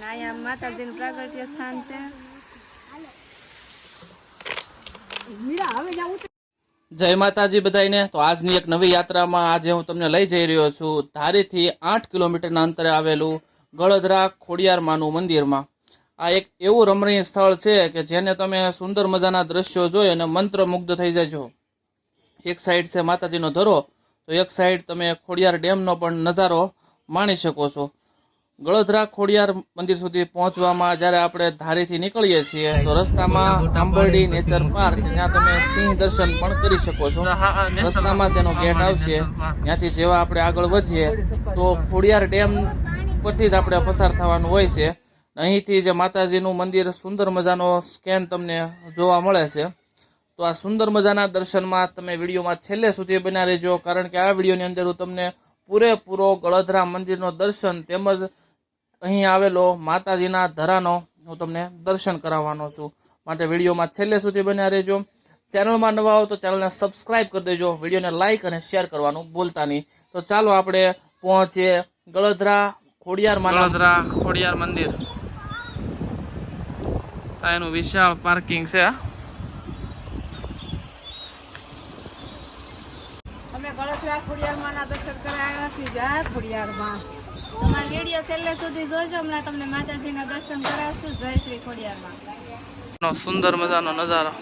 અહીંયા માતાજીનું પ્રાગટ્ય સ્થાન છે. જય માતાજી બધાઈને. તો આજની એક નવી યાત્રામાં આજે હું તમને લઈ જઈ રહ્યો છું ધારીથી 8 કિલોમીટરના અંતરે આવેલું ગળધરા ખોડિયારમાંનું મંદિરમાં. આ એક એવું રમણીય સ્થળ છે કે જેને તમે સુંદર મજાના દ્રશ્યો જોઈ અને મંત્રમુગ્ધ થઈ જજો. એક સાઈડ છે માતાજીનો ધરો, તો એક સાઈડ તમે ખોડિયાર ડેમનો પણ નજારો માણી શકો છો. ગળધરા ખોડિયાર મંદિર સુધી પહોંચવામાં જ્યારે આપણે ધારીથી નીકળીએ છીએ તો રસ્તામાં આંબરડી નેચર પાર્ક, જ્યાં તમે સિંહ દર્શન પણ કરી શકો છો. રસ્તામાં જેનો ગેટ આવશે ત્યાંથી જેવા આપણે આગળ વધીએ તો ખોડિયાર ડેમ પરથી જ આપણે પસાર થવાનું હોય છે. અહીંથી જે માતાજીનું મંદિર સુંદર મજાનો સ્કેન તમને જોવા મળે છે. તો આ સુંદર મજાના દર્શનમાં તમે વિડીયોમાં છેલ્લે સુધી બન્યા રહેજો, કારણ કે આ વિડીયોની અંદર હું તમને પૂરેપૂરો ગળધરા મંદિરનો દર્શન તેમજ અહીં આવેલો માતાજીના ધરાનો હું તમને દર્શન કરાવવાનો છું. માટે વિડીયોમાં છેલ્લે સુધી બન્યા રહેજો. ચેનલમાં નવા હો તો ચેનલને સબસ્ક્રાઈબ કરી દેજો, વિડીયોને લાઇક અને શેર કરવાનું ભૂલતા નહીં. તો ચાલો આપણે પહોંચીએ ગળધરા ખોડિયાર મંદિર. આ એનું વિશાળ પાર્કિંગ છે. અમે ગળધરા ખોડિયારમાંના દર્શન કરવા આવ્યા છીએ. જય ખોડિયારમાં. તમારો વિડીયો છેલ્લે સુધી જોજો, હમણાં તમને માતાજીના દર્શન કરાવશું. જય શ્રી ખોડિયારમાં. સુંદર મજાનો નજારો.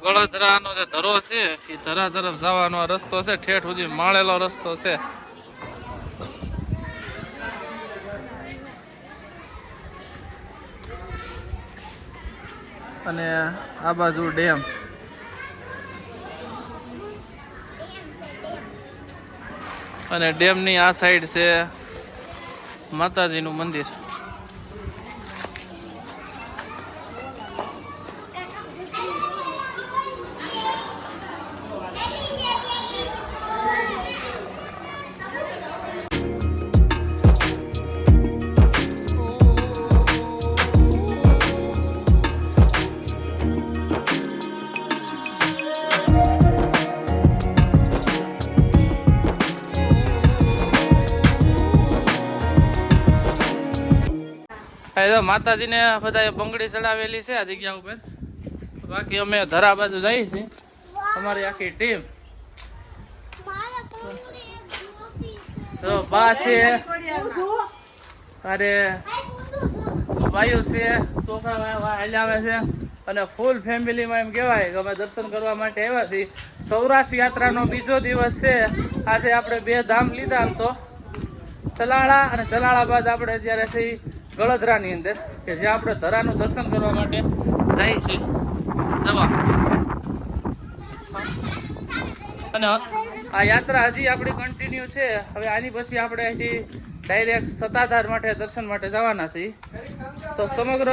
ગળધરાનો જે ધરો છે એ ધરા તરફ જવાનો રસ્તો છે, ઠેઠ સુધી માળેલો રસ્તો છે. અને આ બાજુ ડેમ. અને ડેમની આ સાઈડ છે માતાજીનું મંદિર. માતાજીને બધાએ બંગડી ચડાવેલી છે આ જગ્યા ઉપર. બાકી અમે ધરા બાજુ જઈએ છીએ, અમારી આખી ટીમ. તો બા છે, અરે ભાઈઓ છે, છોકરા હાલ્યા આવે છે, અને ફૂલ ફેમિલીમાં એમ કહેવાય કે અમે દર્શન કરવા માટે આવ્યા છીએ. સૌરાષ્ટ્ર યાત્રાનો બીજો દિવસ છે આજે. આપણે 2 ધામ લીધા, આમ તો ચલાળા, અને ચલાળા બાદ આપણે અત્યારે છીએ ગળધરાની અંદર, કે જ્યાં આપણે ધરાનું દર્શન કરવા માટે જાય છે દવા. અને આ યાત્રા હજી આપણી કન્ટિન્યુ છે. હવે આની પછી આપણે અહીંથી ડાયરેક્ટ સત્તાધાર માટે દર્શન માટે જવાના છીએ. તો સમગ્ર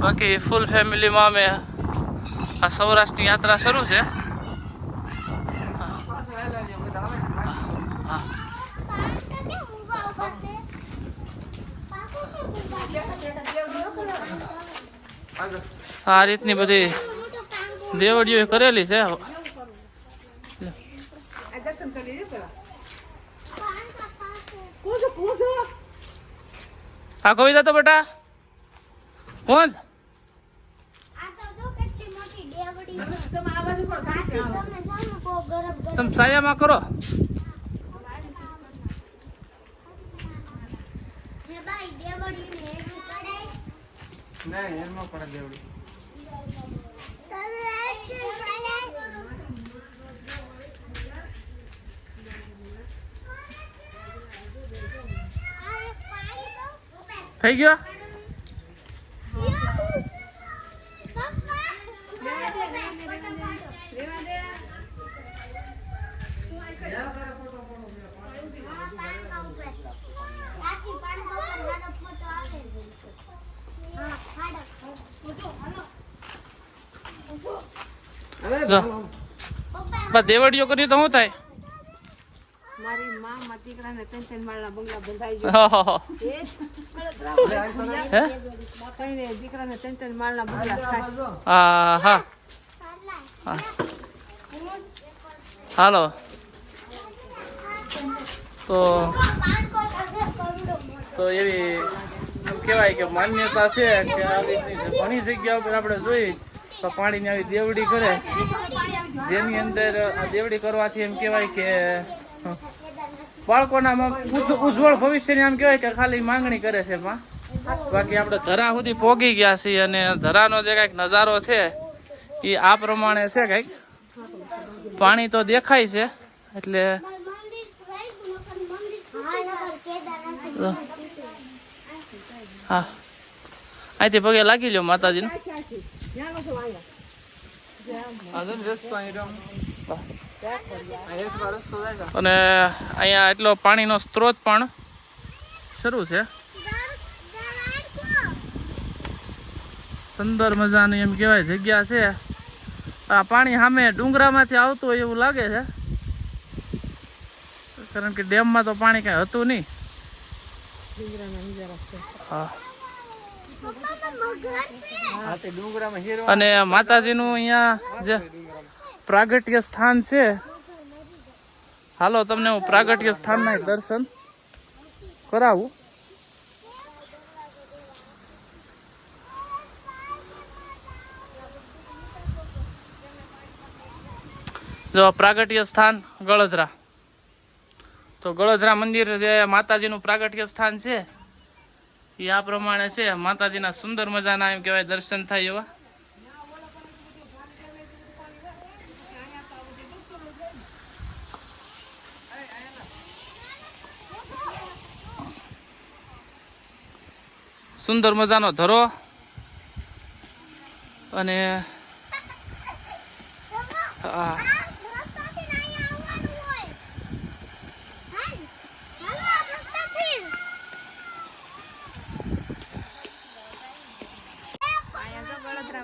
બાકી ફૂલ ફેમિલીમાં અમે આ સૌરાષ્ટ્રની યાત્રા શરૂ છે. આ રીતની બધી દેવડીઓ કરેલી છે. આ કવિતા તો બેટા કોણ? તમે સાયામાં કરો. થઈ ગયો. દેવડીઓ કરી તો શું થાય? મારી માં માં દીકરાને ત્રણ માળના બંગલા બંધાઈ હે? બાપાને દીકરાને ત્રણ માળના બંગલા થાય. હા. હાલો તો એવી એમ કહેવાય કે માન્યતા છે કે આવી ઘણી જગ્યા ઉપર આપણે જોઈ તો પાણીની આવી દેવડી કરે, જેની અંદર આ દેવડી કરવાથી એમ કહેવાય કે બાળકોના ઉજ્જવળ ભવિષ્યની આમ કહેવાય કે ખાલી માંગણી કરે છે. બાકી આપણે ધરા સુધી પોગી ગયા છીએ અને ધરાનો જે કંઈક નજારો છે એ આ પ્રમાણે છે. કંઈક પાણી તો દેખાય છે એટલે હા અહીંથી પગે લાગી લ્યો માતાજીને. અને અહીંયા એટલો પાણીનો સ્ત્રોત પણ શરૂ છે. સુંદર મજાની એમ કહેવાય જગ્યા છે. આ પાણી સામે ડુંગરામાંથી આવતું હોય એવું લાગે છે, કારણ કે ડેમમાં તો પાણી કઈ હતું નહીં. હા અને માતાજીનું અહીંયા જે પ્રાગટ્ય સ્થાન છે, હાલો તમને હું પ્રાગટ્ય સ્થાનના દર્શન કરાવું. જો પ્રાગટ્ય સ્થાન ગળધરા. તો ગળધરા મંદિર જે માતાજીનું પ્રાગટ્ય સ્થાન છે એ આ પ્રમાણે છે. માતાજીના સુંદર મજાના એમ કહેવાય દર્શન થાય એવા. સુંદર મજાનો ધરો અને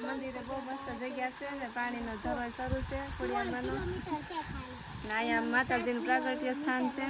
મંદિરે બહુ મસ્ત જગ્યા છે ને પાણીનો ધરો શરૂ છે ખોડિયારમાંનો. અહીંયા માતાજીનું પ્રાગટ્ય સ્થાન છે.